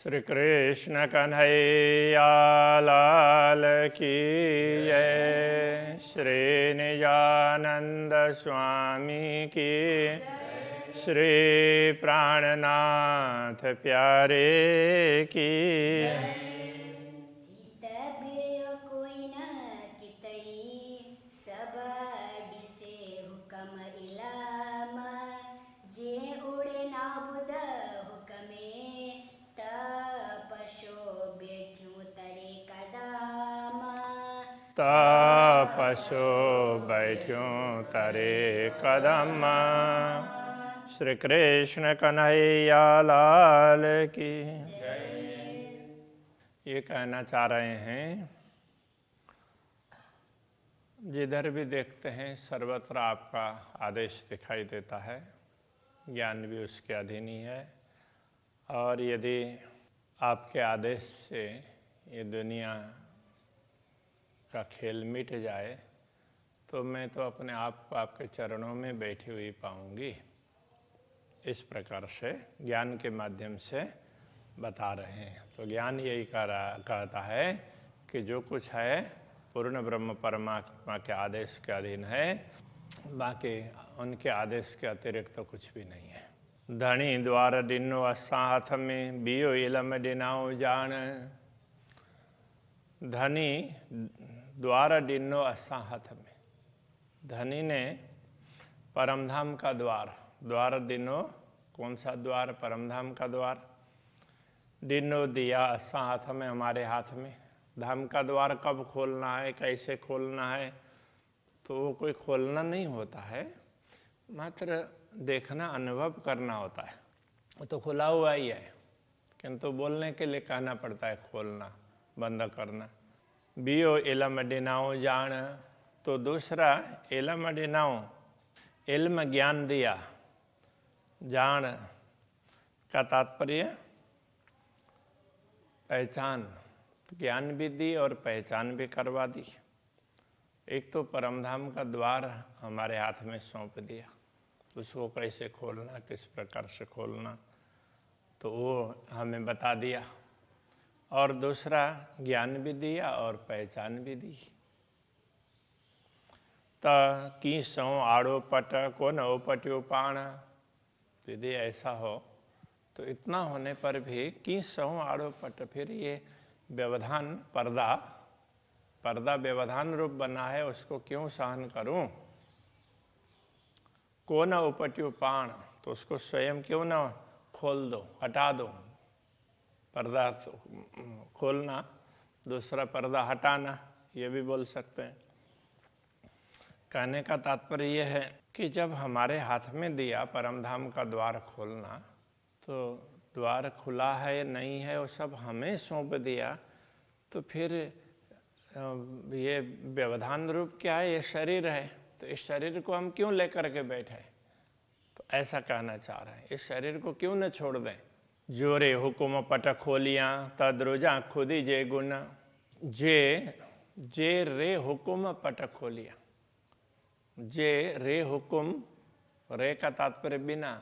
श्री कृष्ण कन्हैया लाल की जय। श्री निजानंद स्वामी की, श्री प्राणनाथ प्यारे की। तपस्यो बैठ्यूं तरे कदम। श्री कृष्ण कन्हैया लाल की। ये कहना चाह रहे हैं, जिधर भी देखते हैं सर्वत्र आपका आदेश दिखाई देता है, ज्ञान भी उसके अधीन ही है। और यदि आपके आदेश से ये दुनिया का खेल मिट जाए तो मैं तो अपने आप को आपके चरणों में बैठी हुई पाऊंगी। इस प्रकार से ज्ञान के माध्यम से बता रहे हैं। तो ज्ञान यही कहता है कि जो कुछ है पूर्ण ब्रह्म परमात्मा के आदेश के अधीन है, बाकी उनके आदेश के अतिरिक्त तो कुछ भी नहीं है। धनी द्वार डिनो असाथ में बियो इलम डिनाओ जान। धनी द्वार डिनो असाहत में, धनी ने परमधाम का द्वार डिनो, कौन सा द्वार? परमधाम का द्वार। डिनो दिया असा हाथ में, हमारे हाथ में। धाम का द्वार कब खोलना है, कैसे खोलना है, तो वो कोई खोलना नहीं होता है, मात्र देखना, अनुभव करना होता है। वो तो खुला हुआ ही है, किंतु बोलने के लिए कहना पड़ता है खोलना, बंद करना। बियो इलम डिनाओ जान, तो दूसरा इलम डिनाओ, इल्म ज्ञान दिया, जान का तात्पर्य पहचान, ज्ञान भी दी और पहचान भी करवा दी। एक तो परमधाम का द्वार हमारे हाथ में सौंप दिया, उसको कैसे खोलना, किस प्रकार से खोलना, तो वो हमें बता दिया। और दूसरा ज्ञान भी दिया और पहचान भी दी। त की सौ आड़ो पट को न ओपट्यो पाण। यदि ऐसा हो तो इतना होने पर भी की सौ आड़ो पट, फिर ये व्यवधान पर्दा व्यवधान रूप बना है, उसको क्यों सहन करूं? को न उपट्यो पाण, तो उसको स्वयं क्यों न खोल दो, हटा दो। पर्दा खोलना, दूसरा पर्दा हटाना, ये भी बोल सकते हैं। कहने का तात्पर्य यह है कि जब हमारे हाथ में दिया परमधाम का द्वार खोलना, तो द्वार खुला है नहीं है वो सब हमें सौंप दिया, तो फिर ये व्यवधान रूप क्या है? ये शरीर है, तो इस शरीर को हम क्यों लेकर के बैठे? तो ऐसा कहना चाह रहे हैं, इस शरीर को क्यों न छोड़ दें। जोरे हुकुम पट खोलियां तद्रुजा खुदी जे गुण। जे रे हुकुम पट खोलिया, जे रे हुकुम, रे का तात्पर्य बिना,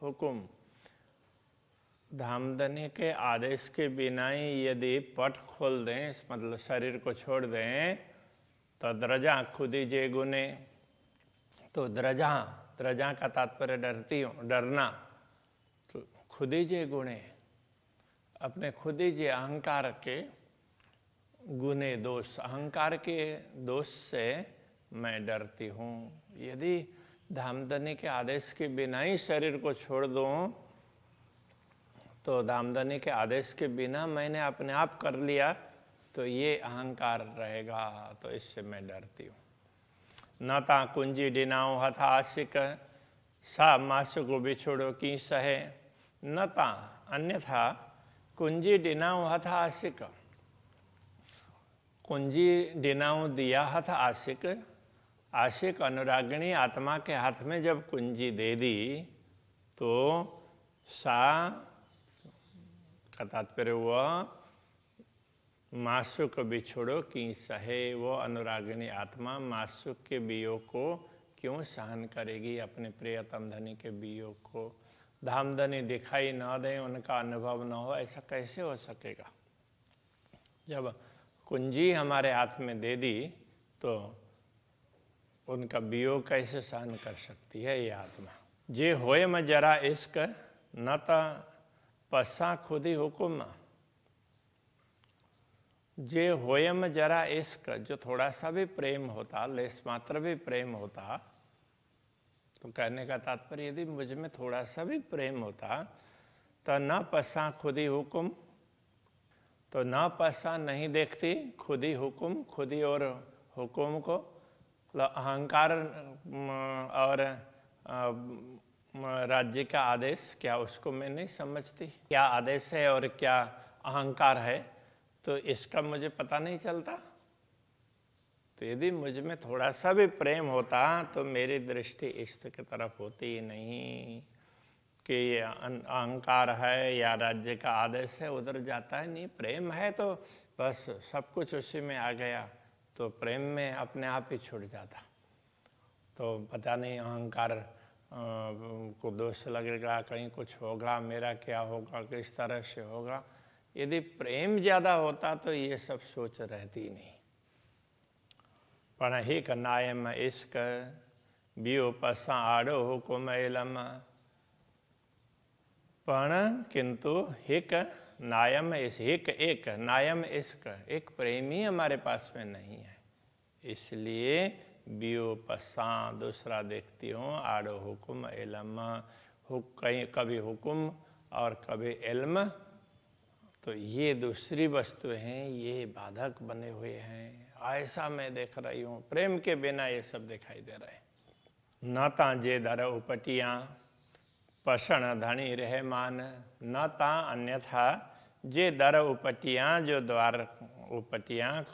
हुकुम, धामधनी के आदेश के बिना ही यदि पट खोल दें, मतलब शरीर को छोड़ दें, तो द्रजा खुदी जे गुने। तो द्रजा का तात्पर्य डरती हूँ, डरना। तो खुदी जे गुणे, अपने खुदी जे अहंकार के गुने, दोष, अहंकार के दोष से मैं डरती हूँ। यदि धामधनी के आदेश के बिना ही शरीर को छोड़ दूँ, तो धामधनी के आदेश के बिना मैंने अपने आप कर लिया, तो ये अहंकार रहेगा, तो इससे मैं डरती हूँ। न ता कुंजी डिनाओ हथा आशिक, सा मासु को बिछोड़ो की सहे। न ता, अन्यथा कुंजी डिनाओ हथा आशिक, कुंजी डिनाओ दिया हथ आशिक, आशिक अनुरागिणी आत्मा के हाथ में जब कुंजी दे दी, तो सा का तात्पर्य वह मासुक बिछोड़ो की सहे, वो अनुरागिणी आत्मा मासुक के वियोग को क्यों सहन करेगी, अपने प्रियतम धनी के वियोग को। धामधनी दिखाई न दें, उनका अनुभव न हो, ऐसा कैसे हो सकेगा? जब कुंजी हमारे हाथ में दे दी तो उनका वियोग कैसे सहन कर सकती है ये आत्मा? जे होए में जरा इश्क न ता पस्सा खुद ही हुक्म। जे होए में जरा इश्क, जो थोड़ा सा भी प्रेम होता, लेस मात्र भी प्रेम होता, तो कहने का तात्पर्य यदि मुझ में थोड़ा सा भी प्रेम होता तो न पस्सा खुद ही हुक्म, तो न पस्सा नहीं देखती खुद ही हुक्म, खुद ही और हुक्म को, अहंकार और राज्य का आदेश, क्या उसको मैं नहीं समझती? क्या आदेश है और क्या अहंकार है, तो इसका मुझे पता नहीं चलता? तो यदि मुझ में थोड़ा सा भी प्रेम होता तो मेरी दृष्टि इष्ट की तरफ होती ही नहीं कि ये अहंकार है या राज्य का आदेश है, उधर जाता है नहीं। प्रेम है तो बस सब कुछ उसी में आ गया, तो प्रेम में अपने आप ही छूट जाता। तो पता नहीं अहंकार को दोष लगेगा, कहीं कुछ होगा, मेरा क्या होगा, किस तरह से होगा। यदि प्रेम ज़्यादा होता तो ये सब सोच रहती नहीं। पण हिक नायम इश्क बियो पसा आड़ो हुकुम एलम। पण किंतु हिक नायम हिक एक नायम इश्क, एक प्रेमी हमारे पास में नहीं है, इसलिए बियो पसा दूसरा देखती हूँ, आड़ो हुकुम एलम, कभी हुकुम और कभी इल्म, तो ये दूसरी वस्तु हैं, ये बाधक बने हुए हैं, ऐसा मैं देख रही हूँ। प्रेम के बिना ये सब दिखाई दे रहे हैं। न ता जे दर उपटियाँ पसण धनी रहमान, न ता अन्यथा जे दर उपटियाँ, जो द्वार उपटियाँ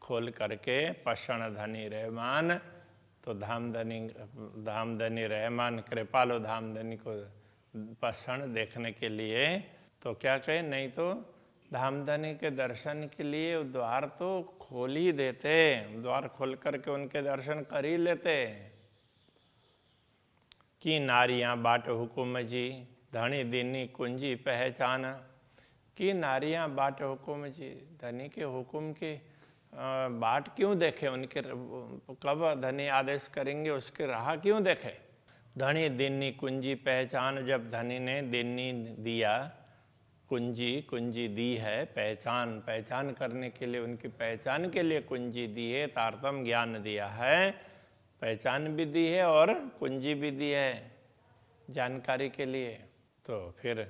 खोल करके पसण धनी रहमान, तो धामधनी रहमान कृपालु धामधनी को पसण देखने के लिए, तो क्या कहे, नहीं तो धामधनी के दर्शन के लिए द्वार तो खोल ही देते, द्वार खोल करके उनके दर्शन कर ही लेते। कि नारियां बाट हुकुम जी, धनी दीनी कुंजी पहचान। कि नारियां बाट हुकुम जी, धनी के हुकुम की बाट क्यों देखे, उनके कब धनी आदेश करेंगे उसके राह क्यों देखे। धनी दीनी कुंजी पहचान, जब धनी ने दीनी दिया, कुंजी दी है, पहचान करने के लिए, उनकी पहचान के लिए कुंजी दी है, तारतम ज्ञान दिया है, पहचान भी दी है और कुंजी भी दी है जानकारी के लिए। तो फिर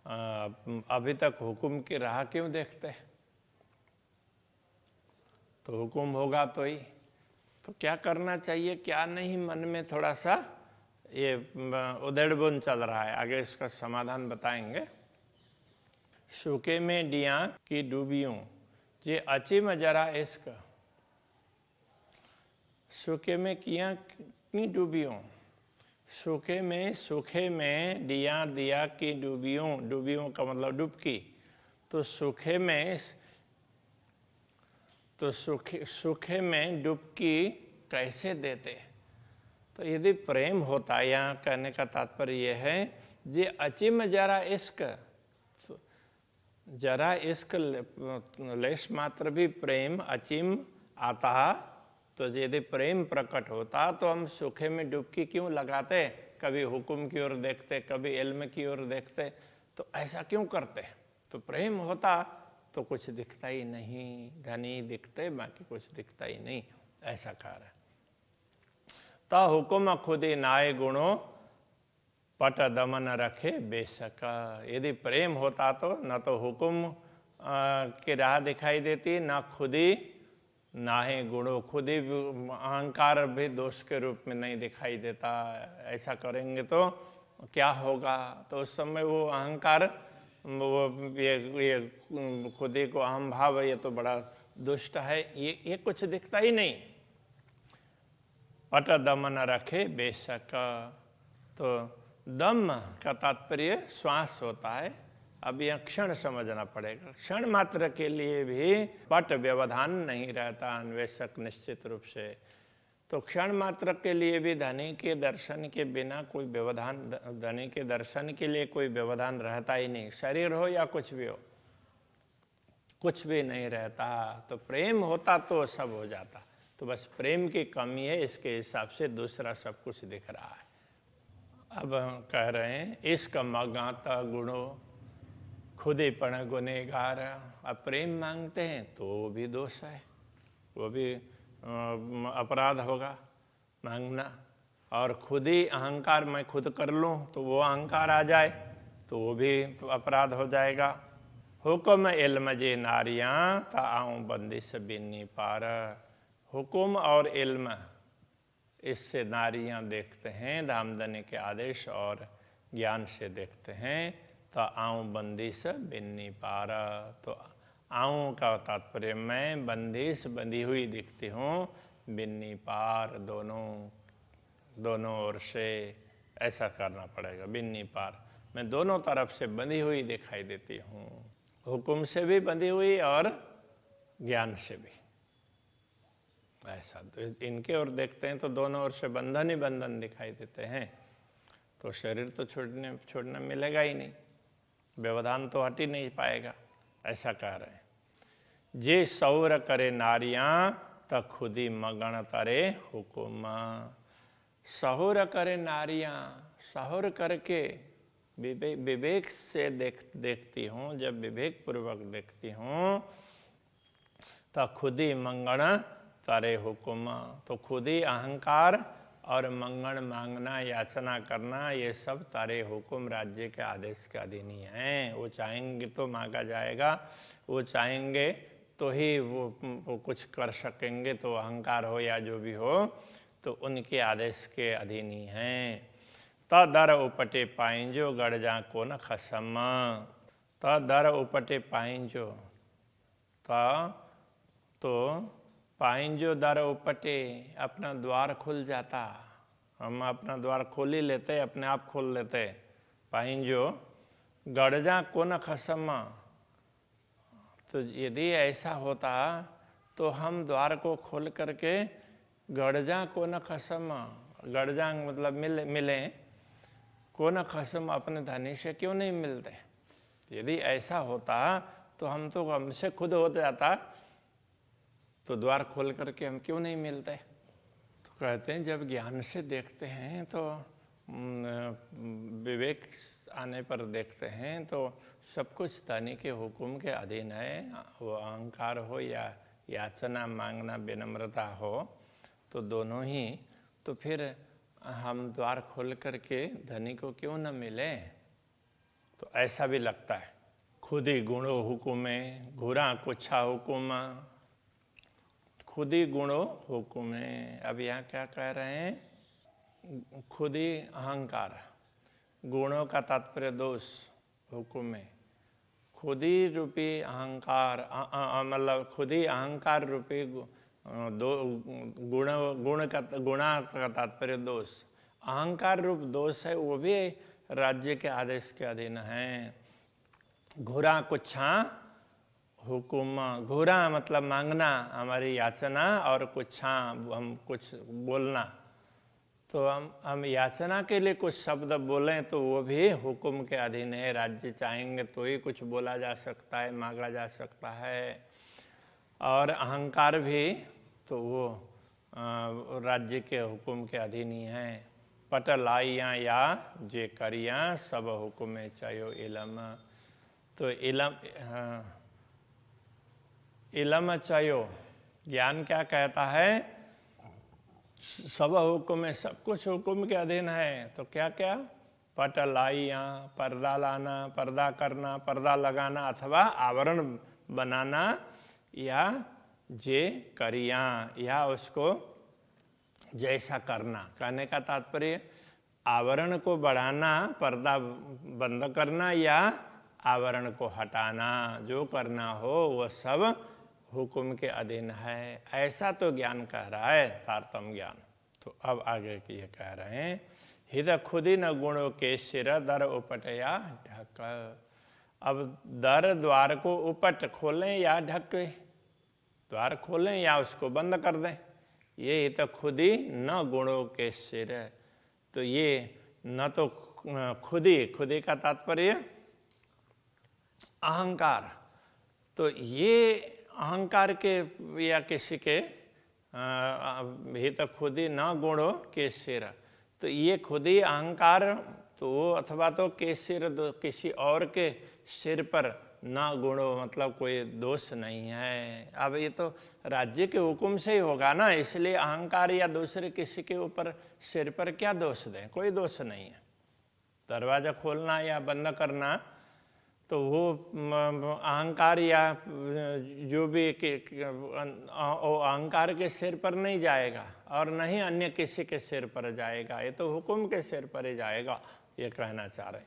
अभी तक हुक्म की राह क्यों देखते? तो हुक्म होगा तो ही तो क्या करना चाहिए क्या नहीं, मन में थोड़ा सा ये उधेड़बुन चल रहा है। आगे इसका समाधान बताएंगे। सूखे में डिया की डूबियों, जे अचिम जरा इश्क। सूखे में किया की डूबियों, सूखे में दिया की डूबियों का मतलब डुबकी। तो सूखे में डुबकी कैसे देते? तो यदि प्रेम होता, यहाँ कहने का तात्पर्य यह है, जे अचिम जरा इश्क, जरा इश्क लेश मात्र भी प्रेम अचिम आता, तो यदि प्रेम प्रकट होता तो हम सूखे में डुबकी क्यों लगाते? कभी हुक्म की ओर देखते, कभी इल्म की ओर देखते, तो ऐसा क्यों करते? तो प्रेम होता तो कुछ दिखता ही नहीं, धनी दिखते बाकी कुछ दिखता ही नहीं, ऐसा कह रहा। ता हुक्म खुद ही नाय गुणों पट दमन रखे बेशक। यदि प्रेम होता तो न तो हुक्म की राह दिखाई देती, ना खुद ही ना ही गुणों, खुद ही अहंकार भी दोष के रूप में नहीं दिखाई देता। ऐसा करेंगे तो क्या होगा? तो उस समय वो अहंकार, वो ये खुद ही को अहम भाव, ये तो बड़ा दुष्ट है, ये कुछ दिखता ही नहीं। पट दमन रखे बेशक, तो दम का तात्पर्य श्वास होता है। अब यह क्षण समझना पड़ेगा, क्षण मात्र के लिए भी पट व्यवधान नहीं रहता, अन्वेषक निश्चित रूप से तो क्षण मात्र के लिए भी धनी के दर्शन के बिना कोई व्यवधान, धनी के दर्शन के लिए कोई व्यवधान रहता ही नहीं। शरीर हो या कुछ भी हो, कुछ भी नहीं रहता। तो प्रेम होता तो सब हो जाता। तो बस प्रेम की कमी है, इसके हिसाब से दूसरा सब कुछ दिख रहा है। अब हम कह रहे हैं इश्क मगाता गुणो खुदे पण गुनेगार। अब प्रेम मांगते हैं तो वो भी दोष है, वो भी अपराध होगा मांगना। और खुद ही अहंकार, मैं खुद कर लूँ, तो वो अहंकार आ जाए तो वो भी अपराध हो जाएगा। हुक्म इल्म जे नारियां ता आऊं बंदिश बिन्नी पार। हुक्म और इल्म, इससे नारियां देखते हैं, धामधनी के आदेश और ज्ञान से देखते हैं। तो आऊं बंदिश बिन्नी पार। तो आऊं का तात्पर्य मैं बंदिश बंधी हुई दिखती हूँ, बिन्नी पार दोनों ओर से, ऐसा करना पड़ेगा। बिन्नी पार, मैं दोनों तरफ से बंधी हुई दिखाई देती हूँ, हुक्म से भी बंधी हुई और ज्ञान से भी। ऐसा तो इनके ओर देखते हैं तो दोनों ओर से बंधन ही बंधन दिखाई देते हैं। तो शरीर तो छोड़ना मिलेगा ही नहीं, व्यवधान तो हट ही नहीं पाएगा। ऐसा कह रहे हैं जे सौर करे नारियां त खुदी मगन तरे हुकुम। सहुर करे नारियां, सहुर करके विवेक से देखती हूँ, जब विवेक पूर्वक देखती हूँ तो खुद ही मंगण तारे हुकुम। तो खुद ही अहंकार और मंगण मांगना, याचना करना, ये सब तारे हुकुम, राज्य के आदेश के अधीन ही हैं। वो चाहेंगे तो मांगा जाएगा, वो चाहेंगे तो ही वो कुछ कर सकेंगे। तो अहंकार हो या जो भी हो, तो उनके आदेश के अधीन ही हैं। त दर उपटे पाइंजो गड़ जा को न खसम। त दर उपटे पाइंजो, तो पाइंजो दर उपटे, अपना द्वार खुल जाता। हम अपना द्वार खोल ही लेते, अपने आप खोल लेते। पाइंजो गड़ जा को न खसम। तो यदि ऐसा होता तो हम द्वार को खोल करके गड़ जा को न खसम, गड़ जा मतलब मिले को न खसम, अपने धनी से क्यों नहीं मिलते। यदि ऐसा होता तो हमसे खुद हो जाता, तो द्वार खोल करके हम क्यों नहीं मिलते। तो कहते हैं जब ज्ञान से देखते हैं तो विवेक आने पर देखते हैं तो सब कुछ धनी के हुक्म के अधीन है। वो अहंकार हो या याचना मांगना, विनम्रता हो, तो दोनों ही। तो फिर हम द्वार खोल करके धनी को क्यों न मिले। तो ऐसा भी लगता है। खुद ही गुणो हुकुमे घुरा कुछा हुकुम। खुद ही गुणो हुकुमे, अब यहाँ क्या कह रहे हैं, खुद ही अहंकार, गुणों का तात्पर्य दोष, हुकुमे खुद ही रूपी अहंकार, मतलब खुद ही अहंकार रूपी गुणा का तात्पर्य दोष। अहंकार रूप दोष है, वो भी राज्य के आदेश के अधीन है। घुरा कुछा हुकुम, घुरा मतलब मांगना, हमारी याचना, और कुछा हम कुछ बोलना। तो हम याचना के लिए कुछ शब्द बोलें तो वो भी हुक्म के अधीन है। राज्य चाहेंगे तो ही कुछ बोला जा सकता है, मांगा जा सकता है। और अहंकार भी तो वो राज्य के हुक्म के अधीन ही है। पटलाइयाँ या जे करियाँ सब हुक्म चायो इलम। तो इलम चायो, ज्ञान क्या कहता है, सब हुक्म है, सब कुछ हुक्म के अधीन है। तो क्या क्या, पटलाइयाँ, पर्दा लाना, पर्दा करना, पर्दा लगाना अथवा आवरण बनाना, या जे करियाँ, या उसको जैसा करना। कहने का तात्पर्य आवरण को बढ़ाना, पर्दा बंद करना, या आवरण को हटाना, जो करना हो वो सब हुक्म के अधीन है। ऐसा तो ज्ञान कह रहा है, तारतम्य ज्ञान। तो अब आगे की ये कह रहे हैं, हित खुदी न गुणों के सिर दर उपट या ढक। अब दर द्वार को उपट, खोलें या ढकें, द्वार खोलें या उसको बंद कर दें, ये तो खुद ही न गुणों के सिर। तो ये न तो खुद ही का तात्पर्य अहंकार। तो ये अहंकार के या किसी के ही तो खुद ही न गुणों के सिर। तो ये खुद ही अहंकार तो अथवा तो के सिर किसी और के सिर पर न गुणो मतलब कोई दोष नहीं है। अब ये तो राज्य के हुक्म से ही होगा ना, इसलिए अहंकार या दूसरे किसी के ऊपर सिर पर क्या दोष दें, कोई दोष नहीं है। दरवाजा खोलना या बंद करना तो वो अहंकार या जो भी अहंकार के सिर पर नहीं जाएगा और न ही अन्य किसी के सिर पर जाएगा, ये तो हुक्म के सिर पर ही जाएगा, ये कहना चाह रहे।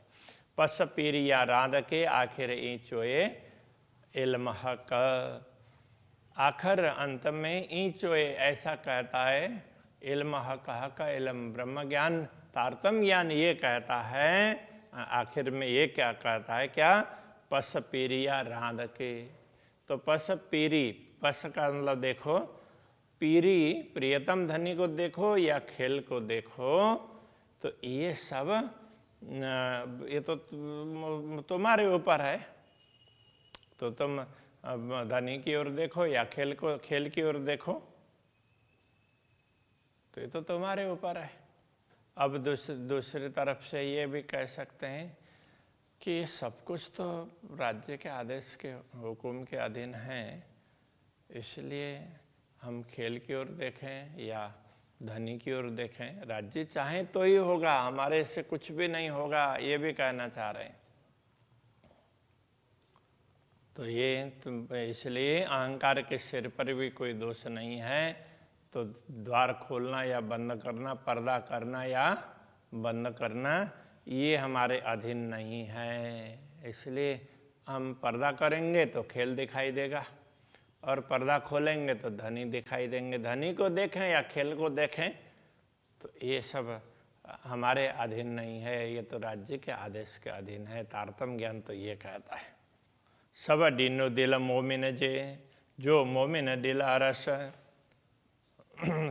पस पीर या राध के आखिर ईचोए इल्म हक। आखिर अंत में ईचोए ऐसा कहता है, इल्म हक, हक इल्म ब्रह्म ज्ञान, तारतम्य ज्ञान ये कहता है। आखिर में ये क्या कहता है, क्या पस पीरिया राध के। तो पस पीरी, पस का मतलब देखो, पीरी प्रियतम धनी को देखो या खेल को देखो, तो ये सब ये तो तुम्हारे ऊपर है। तो तुम धनी की ओर देखो या खेल की ओर देखो, तो ये तो तुम्हारे ऊपर है। अब दूसरी तरफ से ये भी कह सकते हैं कि सब कुछ तो राज्य के आदेश के हुक्म के अधीन है, इसलिए हम खेल की ओर देखें या धनी की ओर देखें, राज्य चाहे तो ही होगा, हमारे से कुछ भी नहीं होगा, ये भी कहना चाह रहे हैं। तो ये इसलिए अहंकार के सिर पर भी कोई दोष नहीं है। तो द्वार खोलना या बंद करना, पर्दा करना या बंद करना, ये हमारे अधीन नहीं है। इसलिए हम पर्दा करेंगे तो खेल दिखाई देगा और पर्दा खोलेंगे तो धनी दिखाई देंगे। धनी को देखें या खेल को देखें, तो ये सब हमारे अधीन नहीं है, ये तो राज्य के आदेश के अधीन है। तारतम्य ज्ञान तो ये कहता है, सब डीनो दिल मोमिन जे, जो मोमिन दिल अरस।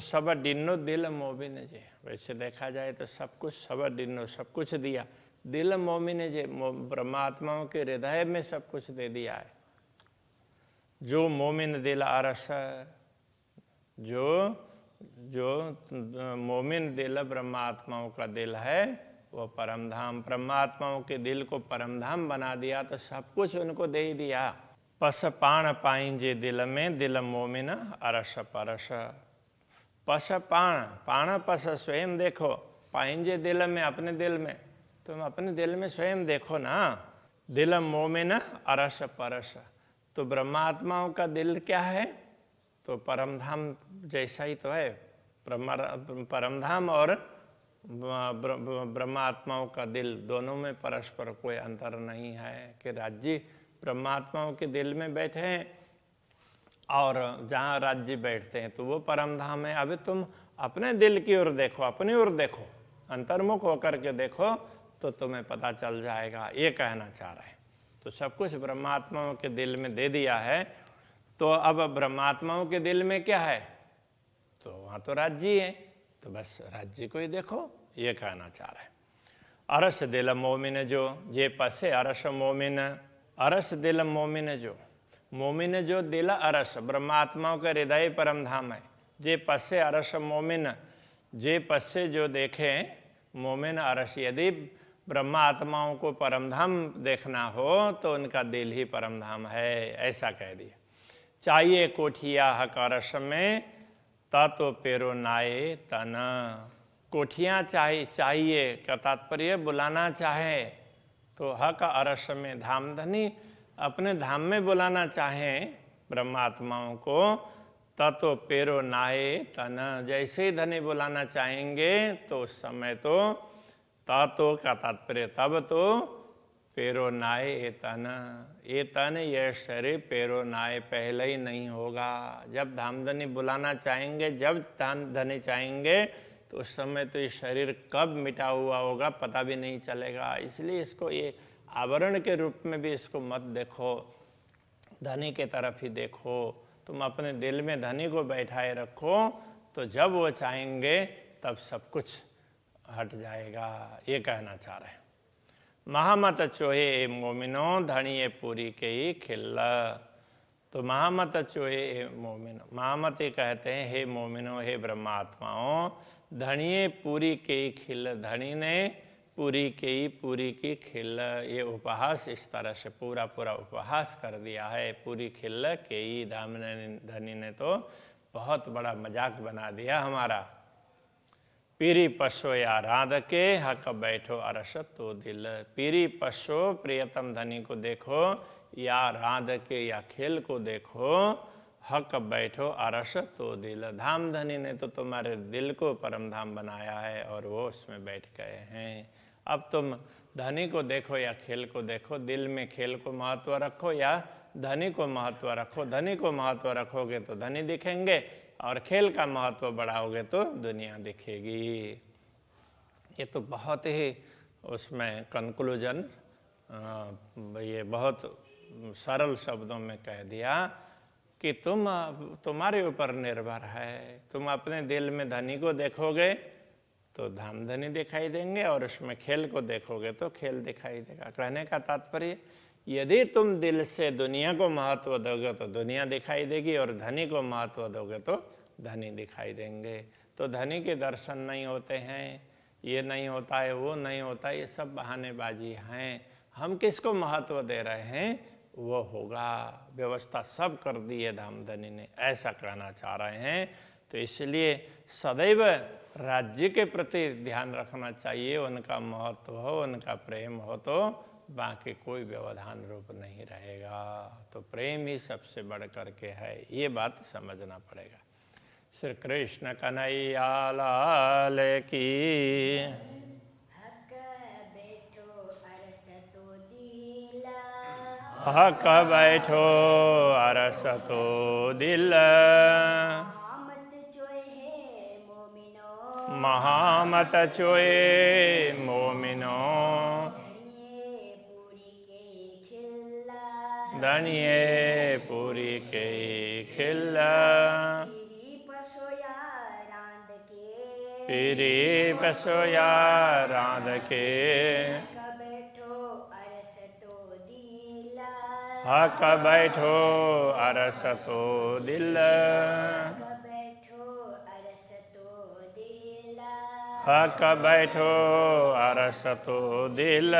सब डिनो दिल मोमिन जे, वैसे देखा जाए तो सब कुछ, सब डिनो सब कुछ दिया, दिल मोमिन जे परमात्माओं के हृदय में सब कुछ दे दिया है। जो मोमिन दिल अरस, जो मोमिन दिल ब्रह्मात्माओं का दिल है वो परम धाम, ब्रह्मात्माओं के दिल को परम धाम बना दिया, तो सब कुछ उनको दे ही दिया। पस पाण पाइंजे दिल में, दिल मोमिन अरस परस। पस पाण, पाण पस स्वयं देखो, पाइंजे दिल में, अपने दिल में, तुम अपने दिल में स्वयं देखो ना। दिल मोमिन अरस परस, तो ब्रह्मात्माओं का दिल क्या है, तो परमधाम जैसा ही तो है। परमधाम और ब्रह्मात्माओं का दिल, दोनों में परस्पर कोई अंतर नहीं है कि राज्य ब्रह्मात्माओं के दिल में बैठे हैं और जहाँ राज्य बैठते हैं तो वो परमधाम है। अभी तुम अपने दिल की ओर देखो, अपनी ओर देखो, अंतर्मुख होकर के देखो, तो तुम्हें पता चल जाएगा, ये कहना चाह रहे हैं। तो सब कुछ ब्रह्मात्माओं के दिल में दे दिया है, तो अब ब्रह्मात्माओं के दिल में क्या है, तो वहाँ तो राज्य है, तो बस राज्य को ही देखो, ये कहना चाह रहे हैं। अरस दिल मोमिन जो, जे पसे अरस मोमिन, अरस दिल मोमिन जो, मोमिन जो दिल अरस, ब्रह्मात्माओं का हृदय परम धाम है। जे पसे अरस मोमिन, जे पसे जो देखे मोमिन अरस, यदि ब्रह्मा आत्माओं को परमधाम देखना हो तो उनका दिल ही परमधाम है, ऐसा कह दिया। चाहिए कोठिया हक अरस में, ता तो पेरो नाये तन। कोठियाँ चाहिए का तात्पर्य बुलाना चाहे, तो हक अरस में, धाम धनी अपने धाम में बुलाना चाहें ब्रह्मात्माओं को, तो पेरो नाये तन, जैसे ही धनी बुलाना चाहेंगे तो उस समय तो तातो का तात्पर्य तब तो पेरो नाये ए तन, यह शरीर पेरो नाये पहले ही नहीं होगा। जब धामधनी बुलाना चाहेंगे, जब धनी चाहेंगे, तो उस समय तो ये शरीर कब मिटा हुआ होगा पता भी नहीं चलेगा। इसलिए इसको ये आवरण के रूप में भी इसको मत देखो, धनी के तरफ ही देखो। तुम अपने दिल में धनी को बैठाए रखो, तो जब वो चाहेंगे तब सब कुछ हट जाएगा। ये कहना चाह रहे हैं। महामत चोहे ए मोमिनो धनिये पूरी के ही खिल्ला। तो महामत चोहे ए मोमिनो, महामत ये कहते हैं हे मोमिनो, हे ब्रह्मात्माओं, धनिये पूरी के ही खिल, धनी ने पूरी के ही पूरी की खिल। ये उपहास इस तरह से पूरा पूरा उपहास कर दिया है। पूरी खिल के ही धनी ने तो बहुत बड़ा मजाक बना दिया हमारा। पीरी पशो या राध के हक बैठो अरस तो दिल। पीरी पशो प्रियतम धनी को देखो, या राध के या खेल को देखो, हक बैठो अरस तो दिल। धाम धनी ने तो तुम्हारे दिल को परम धाम बनाया है और वो उसमें बैठ गए हैं। अब तुम धनी को देखो या खेल को देखो, दिल में खेल को महत्व रखो या धनी को महत्व रखो। धनी को महत्व रखोगे तो धनी दिखेंगे और खेल का महत्व बढ़ाओगे तो दुनिया दिखेगी। ये तो बहुत ही उसमें कंक्लूजन ये बहुत सरल शब्दों में कह दिया कि तुम्हारे ऊपर निर्भर है। तुम अपने दिल में धनी को देखोगे तो धाम धनी दिखाई देंगे और उसमें खेल को देखोगे तो खेल दिखाई देगा। कहने का तात्पर्य, यदि तुम दिल से दुनिया को महत्व दोगे तो दुनिया दिखाई देगी और धनी को महत्व दोगे तो धनी दिखाई देंगे। तो धनी के दर्शन नहीं होते हैं, ये नहीं होता है, वो नहीं होता है, ये सब बहानेबाजी हैं। हम किसको महत्व दे रहे हैं वो होगा। व्यवस्था सब कर दी है धाम धनी ने, ऐसा कहना चाह रहे हैं। तो इसलिए सदैव राज्य के प्रति ध्यान रखना चाहिए। उनका महत्व हो, उनका प्रेम हो तो बाकी कोई व्यवधान रूप नहीं रहेगा। तो प्रेम ही सबसे बढ़ करके है, ये बात समझना पड़ेगा। श्री कृष्ण कन्हैया लाल की। हक बैठो अरस तो दिल। महामत चोए मोमिनो, धनिये पूरी के खिल्ला। पीरी पसोया राध के, हक बैठो अरस तो दिल। हक बैठो अरस तो दिल।